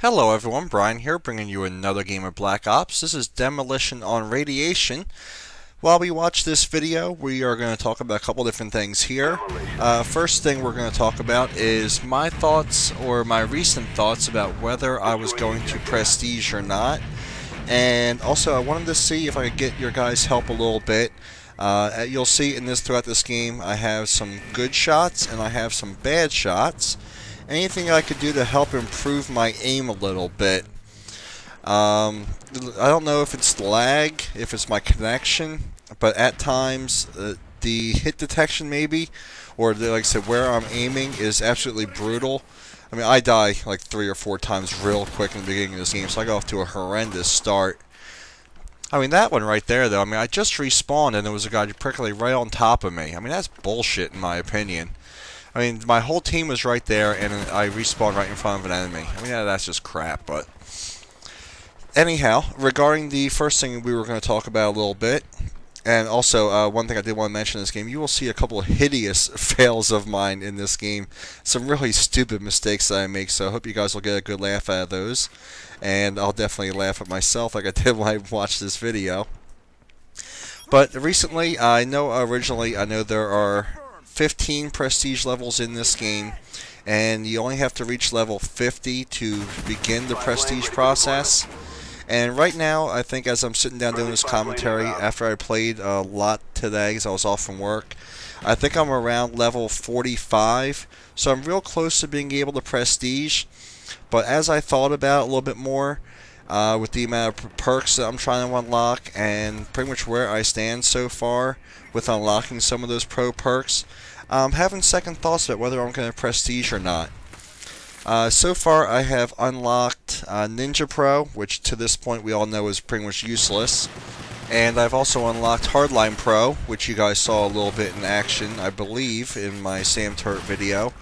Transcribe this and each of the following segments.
Hello everyone, Brian here, bringing you another game of Black Ops. This is Demolition on Radiation. While we watch this video, we are going to talk about a couple different things here. First thing we're going to talk about is my thoughts, or my recent thoughts, about whether I was going to Prestige or not. And also, I wanted to see if I could get your guys' help a little bit. You'll see throughout this game, I have some good shots and I have some bad shots. Anything I could do to help improve my aim a little bit. I don't know if it's lag, if it's my connection, but at times the hit detection maybe, or like I said, where I'm aiming is absolutely brutal. I mean, I die like 3 or 4 times real quick in the beginning of this game, so I go off to a horrendous start. I mean, that one right there, though, I mean, I just respawned and there was a guy practically right on top of me. I mean, that's bullshit in my opinion. I mean, my whole team was right there, and I respawned right in front of an enemy. I mean, yeah, that's just crap, but... Anyhow, regarding the first thing we were going to talk about a little bit, and also, one thing I did want to mention in this game, you will see a couple of hideous fails of mine in this game. Some really stupid mistakes that I make, so I hope you guys will get a good laugh out of those. And I'll definitely laugh at myself like I did when I watched this video. But recently, I know there are 15 prestige levels in this game, and you only have to reach level 50 to begin the prestige process. And right now, I think as I'm sitting down doing this commentary, after I played a lot today because I was off from work, I think I'm around level 45, so I'm real close to being able to prestige. But as I thought about it a little bit more, with the amount of perks that I'm trying to unlock, and pretty much where I stand so far with unlocking some of those pro perks, I'm having second thoughts about whether I'm going to prestige or not. So far I have unlocked Ninja Pro, which to this point we all know is pretty much useless. And I've also unlocked Hardline Pro, which you guys saw a little bit in action, I believe, in my Sam Turret video.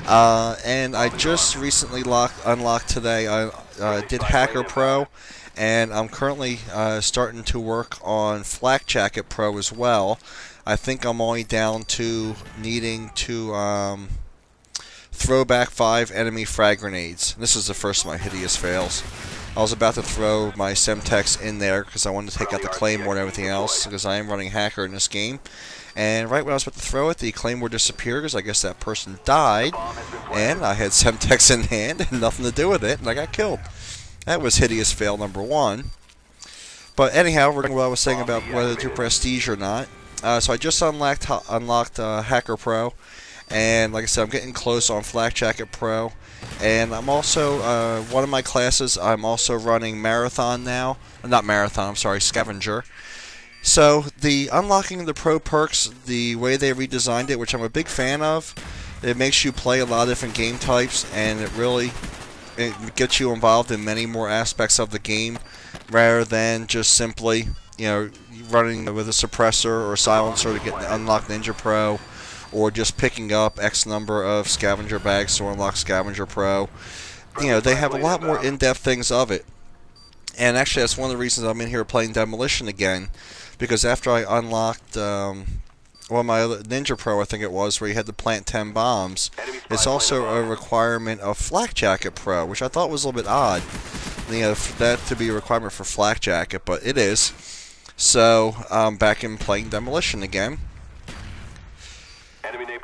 And I just recently unlocked today, I did Hacker Pro, and I'm currently starting to work on Flak Jacket Pro as well. I think I'm only down to needing to throw back 5 enemy frag grenades. This is the first of my hideous fails. I was about to throw my Semtex in there because I wanted to take out the Claymore and everything else, because I am running Hacker in this game. And right when I was about to throw it, the Claymore disappeared because I guess that person died, and I had Semtex in hand and nothing to do with it, and I got killed. That was hideous fail number 1. But anyhow, regarding what I was saying about whether to prestige or not, so I just unlocked Hacker Pro, and like I said, I'm getting close on Flak Jacket Pro, and I'm also, one of my classes, I'm also running Marathon now. Not Marathon, I'm sorry, Scavenger. So, the unlocking the pro perks, the way they redesigned it, which I'm a big fan of, it makes you play a lot of different game types, and it gets you involved in many more aspects of the game, rather than just simply, you know, running with a suppressor or silencer to unlock Ninja Pro, or just picking up X number of scavenger bags to unlock Scavenger Pro. You know, they have a lot more in-depth things of it. And actually, that's one of the reasons I'm in here playing Demolition again, because after I unlocked, well, my other Ninja Pro, I think it was, where you had to plant 10 bombs, it's also a requirement of Flak Jacket Pro, which I thought was a little bit odd, you know, for that to be a requirement for Flak Jacket, but it is. So, I'm back in playing Demolition again.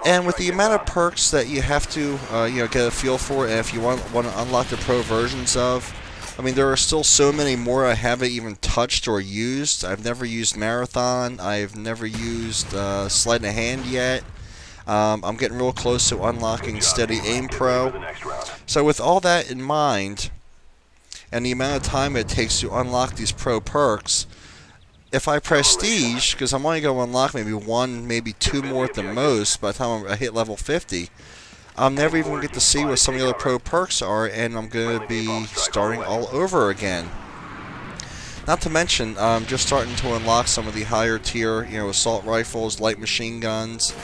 And with the amount of perks that you have to, you know, get a feel for, and if you want to unlock the pro versions of, I mean, there are still so many more I haven't even touched or used. I've never used Marathon. I've never used Sleight of Hand yet. I'm getting real close to unlocking Steady Aim Pro. So with all that in mind, and the amount of time it takes to unlock these pro perks, if I prestige, because I'm only going to unlock maybe 1, maybe 2 more at the most by the time I hit level 50, I'll never even get to see what some of the other pro perks are, and I'm going to be starting all over again. Not to mention, I'm just starting to unlock some of the higher tier, you know, assault rifles, light machine guns,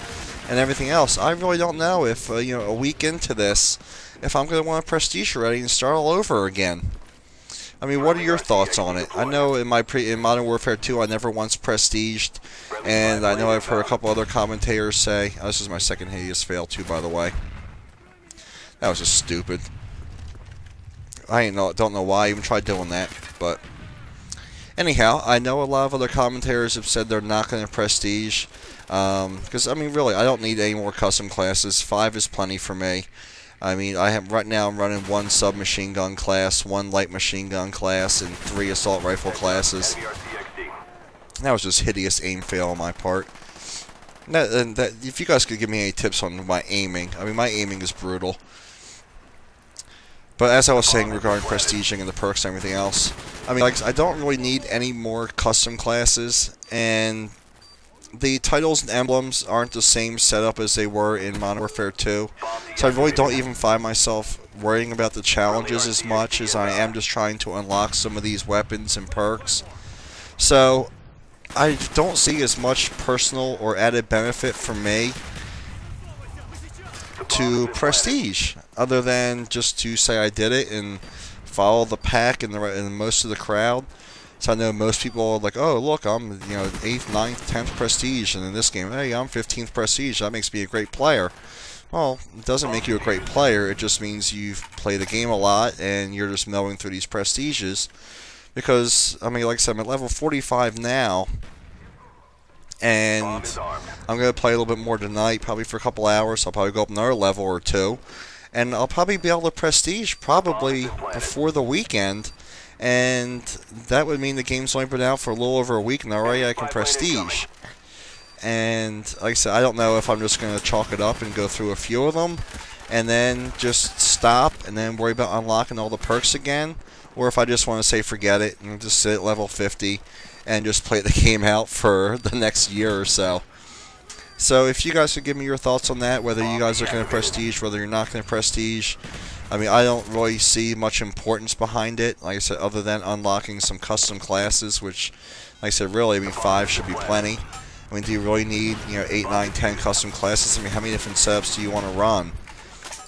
and everything else. I really don't know if, you know, a week into this, if I'm going to want to prestige already and start all over again. I mean, what are your thoughts on it? I know in Modern Warfare 2, I never once prestiged, and I know I've heard a couple other commentators say, this is my second hideous fail too, by the way. That was just stupid. don't know why I even tried doing that, but anyhow, I know a lot of other commentators have said they're not going to prestige, because I mean, really, I don't need any more custom classes. 5 is plenty for me. I mean, right now I'm running 1 submachine gun class, 1 light machine gun class, and 3 assault rifle classes. That was just hideous aim fail on my part. If you guys could give me any tips on my aiming, I mean, my aiming is brutal. But as I was saying regarding prestiging and the perks and everything else, I mean, like, I don't really need any more custom classes, and the titles and emblems aren't the same setup as they were in Modern Warfare 2, so I really don't even find myself worrying about the challenges as much as I am just trying to unlock some of these weapons and perks. So I don't see as much personal or added benefit for me to prestige, other than just to say I did it and follow the pack and most of the crowd. So I know most people are like, oh look, I'm 8th, 9th, 10th prestige, and in this game, hey, I'm 15th prestige. That makes me a great player. Well, it doesn't make you a great player. It just means you've played the game a lot and you're just milling through these prestiges. Because I mean, like I said, I'm at level 45 now. And I'm going to play a little bit more tonight, probably for a couple hours. I'll probably go up another level or 2. And I'll probably be able to prestige probably before the weekend. And that would mean the game's only been out for a little over a week, and already I can prestige. And like I said, I don't know if I'm just going to chalk it up and go through a few of them, and then just stop, and then worry about unlocking all the perks again. Or if I just want to say forget it, and just sit at level 50. And just play the game out for the next year or so. So if you guys could give me your thoughts on that, whether you guys are going to prestige, whether you're not going to prestige. I mean, I don't really see much importance behind it, like I said, other than unlocking some custom classes, which, like I said, really, I mean, 5 should be plenty. I mean, do you really need, 8, 9, 10 custom classes? I mean, how many different setups do you want to run?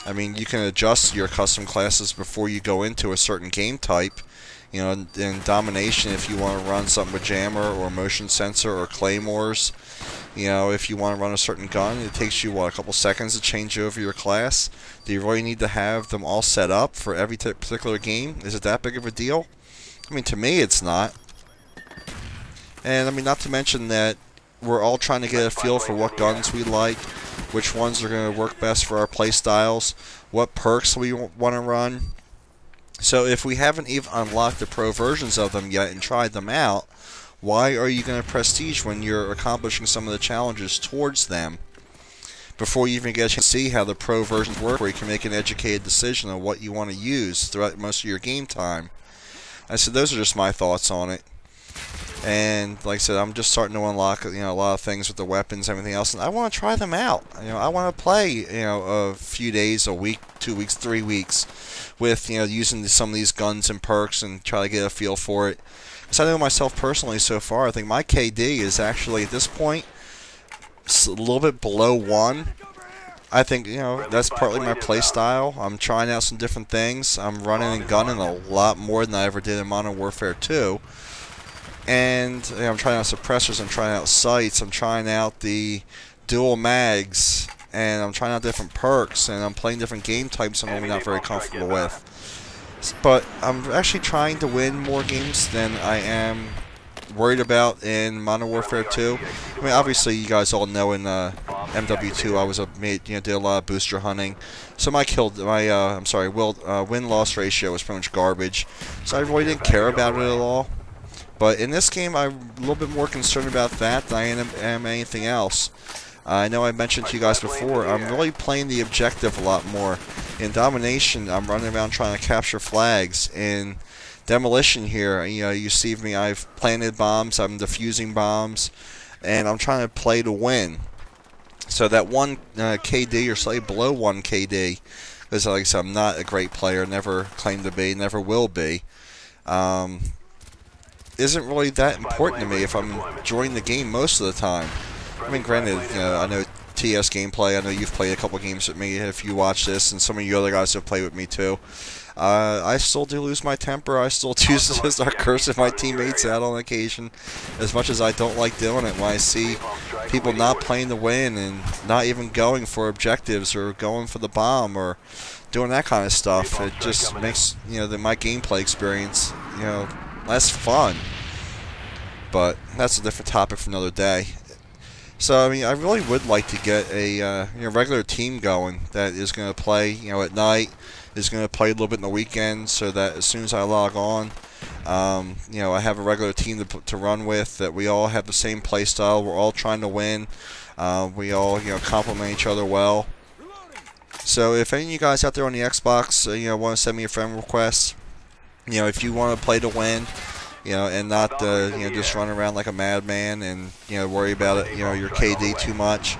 I mean, you can adjust your custom classes before you go into a certain game type. In Domination, if you want to run something with jammer or motion sensor or claymores, if you want to run a certain gun, it takes you, what, a couple seconds to change over your class. Do you really need to have them all set up for every particular game? Is it that big of a deal? I mean, to me, it's not. And, I mean, not to mention that we're all trying to get a feel for what guns we like, which ones are going to work best for our play styles, what perks we want to run. So if we haven't even unlocked the pro versions of them yet and tried them out, why are you going to prestige when you're accomplishing some of the challenges towards them before you even get a chance to see how the pro versions work, where you can make an educated decision on what you want to use throughout most of your game time? I said those are just my thoughts on it. And like I said, I'm just starting to unlock a lot of things with the weapons and everything else, and I want to try them out. I want to play a few days, a week, 2 weeks, 3 weeks with using some of these guns and perks and try to get a feel for it. Because I know myself personally so far, I think my KD is actually at this point a little bit below 1. I think that's partly my play style. I'm trying out some different things. I'm running and gunning a lot more than I ever did in Modern Warfare 2. And I'm trying out suppressors, I'm trying out sights, I'm trying out the dual mags, and I'm trying out different perks, and I'm playing different game types I'm really not very comfortable with. But I'm actually trying to win more games than I am worried about in Modern Warfare 2. I mean, obviously, you guys all know in MW2 I was did a lot of booster hunting, so my win-loss ratio was pretty much garbage. So I really didn't care about it at all. But in this game, I'm a little bit more concerned about that than I am anything else. I know I mentioned to you guys before, I'm really playing the objective a lot more. In Domination, I'm running around trying to capture flags. In Demolition here, you see me, I've planted bombs, I'm defusing bombs, and I'm trying to play to win. So that 1 KD or slightly below 1 KD, because like I said, I'm not a great player, never claimed to be, never will be. Isn't really that important to me if I'm enjoying the game most of the time. I mean, granted, I know TS gameplay. I know you've played a couple games with me if you watch this, and some of you other guys have played with me too. I still do lose my temper. I still do start cursing my teammates out on occasion, as much as I don't like doing it. When I see people not playing to win and not even going for objectives or going for the bomb or doing that kind of stuff, it just makes my gameplay experience less fun. But that's a different topic for another day. So I mean, I really would like to get a regular team going that is going to play at night, is going to play a little bit in the weekend, so that as soon as I log on, I have a regular team to run with, that we all have the same play style. We're all trying to win. We all complement each other well. So if any of you guys out there on the Xbox want to send me a friend request, if you want to play to win, and not just run around like a madman and worry about it, your KD too much.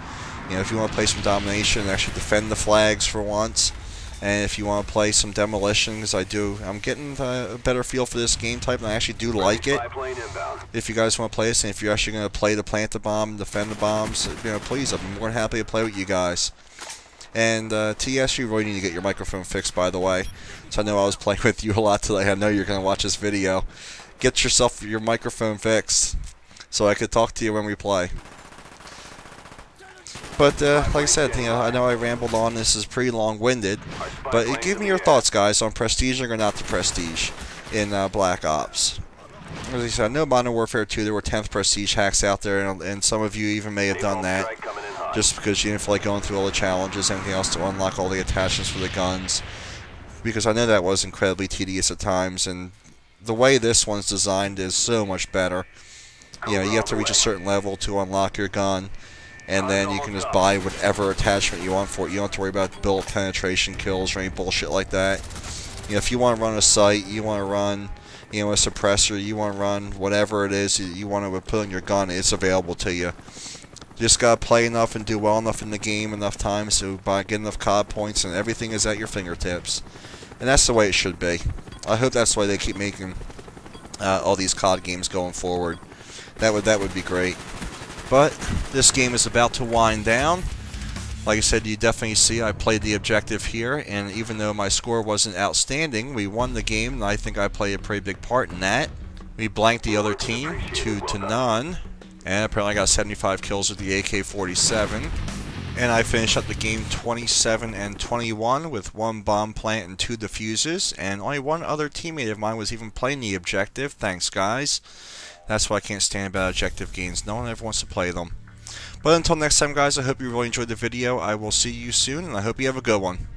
If you want to play some domination and actually defend the flags for once, and if you want to play some demolition, because I'm getting a better feel for this game type, and I actually do like it. If you guys want to play this, and if you're actually going to play to plant the bomb and defend the bombs, please, I'm more than happy to play with you guys. And TS, you really need to get your microphone fixed, by the way. So I know I was playing with you a lot today. I know you're going to watch this video. Get yourself your microphone fixed so I could talk to you when we play. But like I said, I know I rambled on. This is pretty long-winded, but give me your thoughts, guys, on prestiging or not the prestige in Black Ops. As I said, I know Modern Warfare 2 there were 10th prestige hacks out there, and some of you even may have done that just because you didn't feel like going through all the challenges, anything else to unlock all the attachments for the guns. Because I know that was incredibly tedious at times, and the way this one's designed is so much better. You have to reach a certain level to unlock your gun, and then you can just buy whatever attachment you want for it. You don't have to worry about bullet penetration kills or any bullshit like that. If you want to run a sight, you want to run a suppressor, you want to run whatever it is you want to put on your gun, it's available to you. You just gotta play enough and do well enough in the game enough times to get enough COD points, and everything is at your fingertips. And that's the way it should be. I hope that's the way they keep making all these COD games going forward. That would be great. But this game is about to wind down. Like I said, you definitely see I played the objective here, and even though my score wasn't outstanding, we won the game, and I think I played a pretty big part in that. We blanked the other team 2-0, and apparently I got 75 kills with the AK-47. And I finished up the game 27-21 with 1 bomb plant and 2 diffuses, and only one other teammate of mine was even playing the objective. Thanks, guys. That's why I can't stand about objective games. No one ever wants to play them. But until next time, guys, I hope you really enjoyed the video. I will see you soon, and I hope you have a good one.